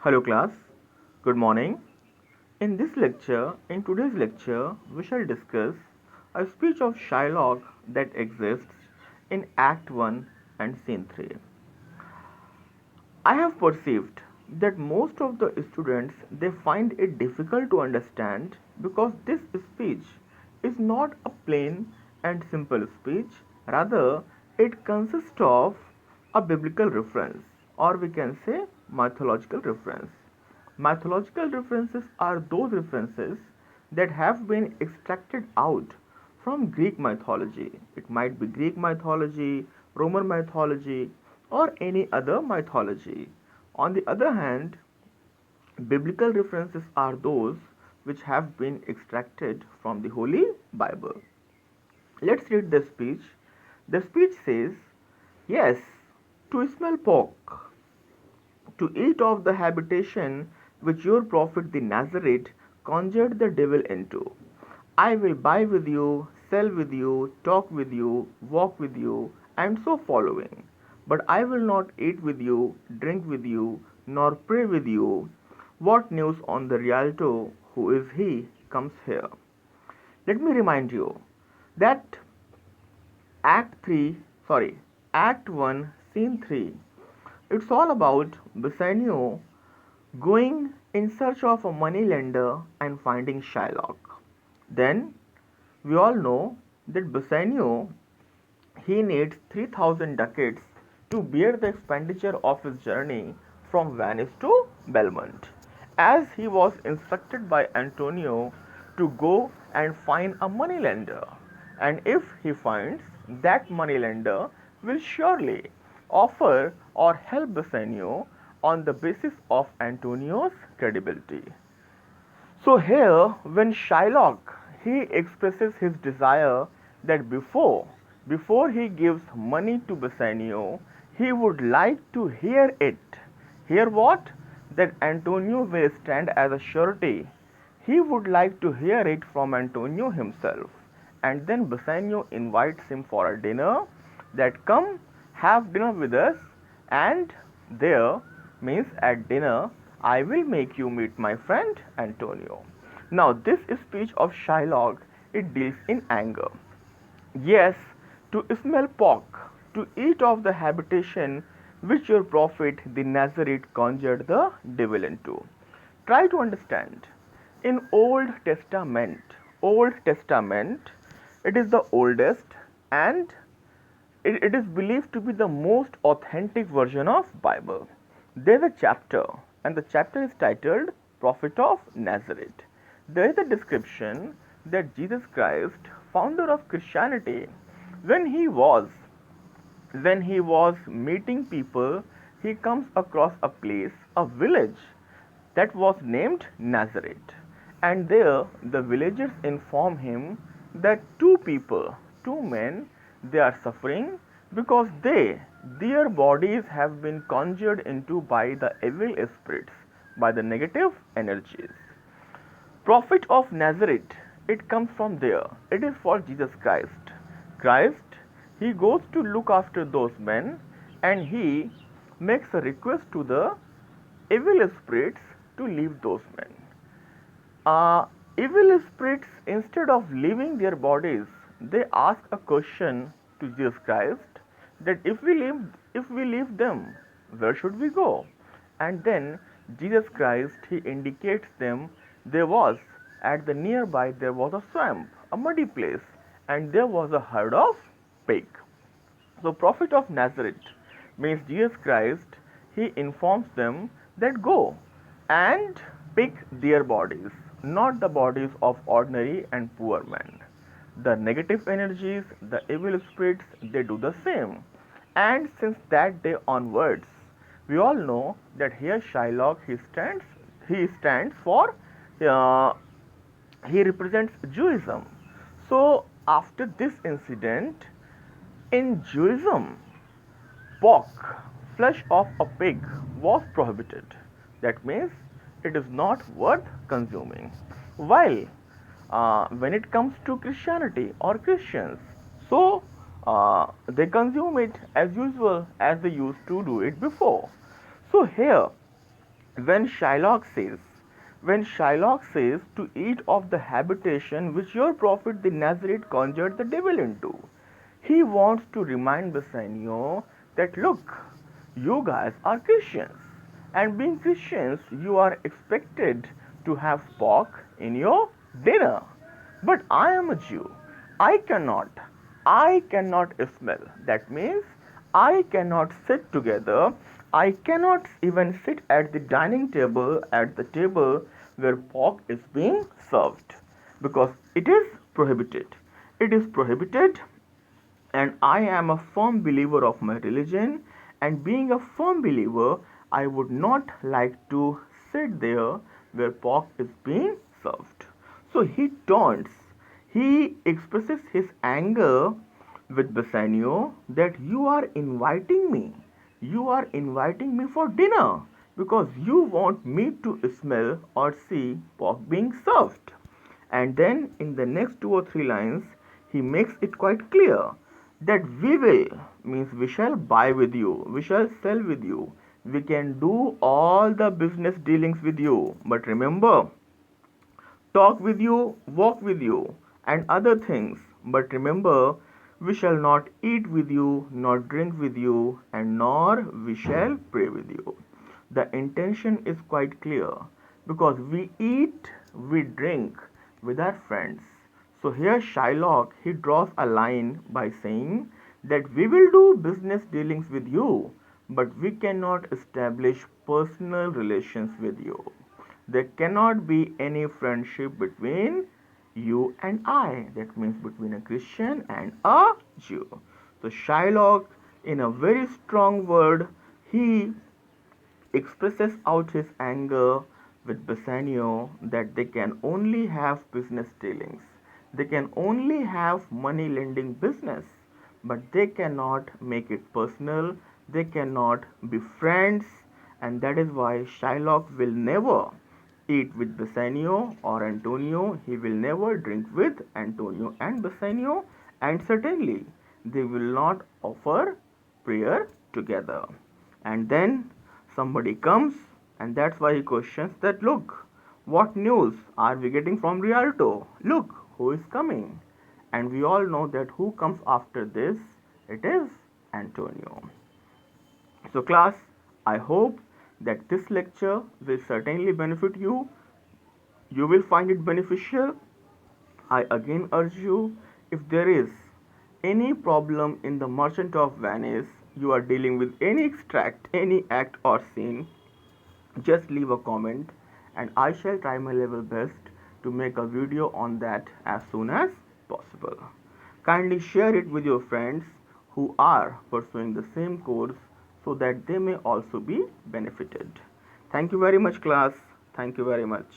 Hello class, good morning. In today's lecture, we shall discuss a speech of Shylock that exists in Act 1 and Scene 3. I have perceived that most of the students they find it difficult to understand because this speech is not a plain and simple speech, rather it consists of a biblical reference, or we can say mythological reference. Mythological references are those references that have been extracted out from Greek mythology. It might be Greek mythology, Roman mythology, or any other mythology. On the other hand, biblical references are those which have been extracted from the Holy Bible. Let's read the speech. The speech says, yes, to smell pork, to eat of the habitation which your prophet the Nazarite conjured the devil into. I will buy with you, sell with you, talk with you, walk with you, and so following. But I will not eat with you, drink with you, nor pray with you. What news on the Rialto, who is he, comes here? Let me remind you that Act 3, sorry, Act 1, Scene 3. It's all about Bassanio going in search of a moneylender and finding Shylock. Then we all know that Bassanio he needs 3,000 ducats to bear the expenditure of his journey from Venice to Belmont, as he was instructed by Antonio to go and find a moneylender, and if he finds that moneylender will surely offer or help Bassanio on the basis of Antonio's credibility. So here, when Shylock he expresses his desire that before he gives money to Bassanio, he would like to hear it. Hear what? That Antonio will stand as a surety. He would like to hear it from Antonio himself. And then Bassanio invites him for a dinner that come have dinner with us, and there means at dinner I will make you meet my friend Antonio. Now this speech of Shylock it deals in anger. Yes, to smell pork, to eat of the habitation which your prophet the Nazarite conjured the devil into. Try to understand. In Old Testament, it is the oldest and it is believed to be the most authentic version of Bible. There is a chapter and the chapter is titled Prophet of Nazareth. There is a description that Jesus Christ, founder of Christianity, when he was when he was meeting people, he comes across a place, a village that was named Nazareth. And there the villagers inform him that two men, they are suffering because their bodies have been conjured into by the evil spirits, by the negative energies. Prophet of Nazareth, it comes from there. It is for Jesus Christ. Christ, he goes to look after those men and he makes a request to the evil spirits to leave those men. Evil spirits, instead of leaving their bodies, they ask a question to Jesus Christ that if we leave them, where should we go? And then Jesus Christ he indicates them there was at the nearby there was a swamp, a muddy place, and there was a herd of pig. So prophet of Nazareth means Jesus Christ, he informs them that go and pick their bodies, not the bodies of ordinary and poor men. The negative energies, the evil spirits, they do the same. And since that day onwards, we all know that here Shylock he stands for uh, he represents Judaism. So after this incident, in Judaism, pork, flesh of a pig, was prohibited. That means it is not worth consuming. While when it comes to Christianity or Christians, so they consume it as usual as they used to do it before. So here When Shylock says, when Shylock says to eat of the habitation which your prophet the Nazarite conjured the devil into, he wants to remind Bassanio that look, you guys are Christians, and being Christians, you are expected to have pork in your dinner. But I am a Jew. I cannot. I cannot smell. That means I cannot sit together. I cannot even sit at the dining table, at the table where pork is being served, because it is prohibited. It is prohibited, and I am a firm believer of my religion. And being a firm believer, I would not like to sit there where pork is being served. So he taunts, he expresses his anger with Bassanio that you are inviting me. You are inviting me for dinner because you want me to smell or see pork being served. And then in the next two or three lines, he makes it quite clear that we will means we shall buy with you, we shall sell with you, we can do all the business dealings with you. But remember, talk with you, walk with you, and other things. But remember, we shall not eat with you, nor drink with you, and nor we shall pray with you. The intention is quite clear because we eat, we drink with our friends. So here Shylock he draws a line by saying that we will do business dealings with you, but we cannot establish personal relations with you. There cannot be any friendship between you and I. That means between a Christian and a Jew. So Shylock, in a very strong word, he expresses out his anger with Bassanio that they can only have business dealings. They can only have money lending business, but they cannot make it personal. They cannot be friends, and that is why Shylock will never eat with Bassanio or Antonio. He will never drink with Antonio and Bassanio, and certainly they will not offer prayer together. And then somebody comes, and that's why he questions that look, what news are we getting from Rialto? Look, who is coming? And we all know that who comes after this? It is Antonio. So, class, I hope that this lecture will certainly benefit you. You will find it beneficial. I again urge you, if there is any problem in the Merchant of Venice, you are dealing with any extract, any act or scene, just leave a comment and I shall try my level best to make a video on that as soon as possible. Kindly share it with your friends who are pursuing the same course so that they may also be benefited. Thank you very much, class. Thank you very much.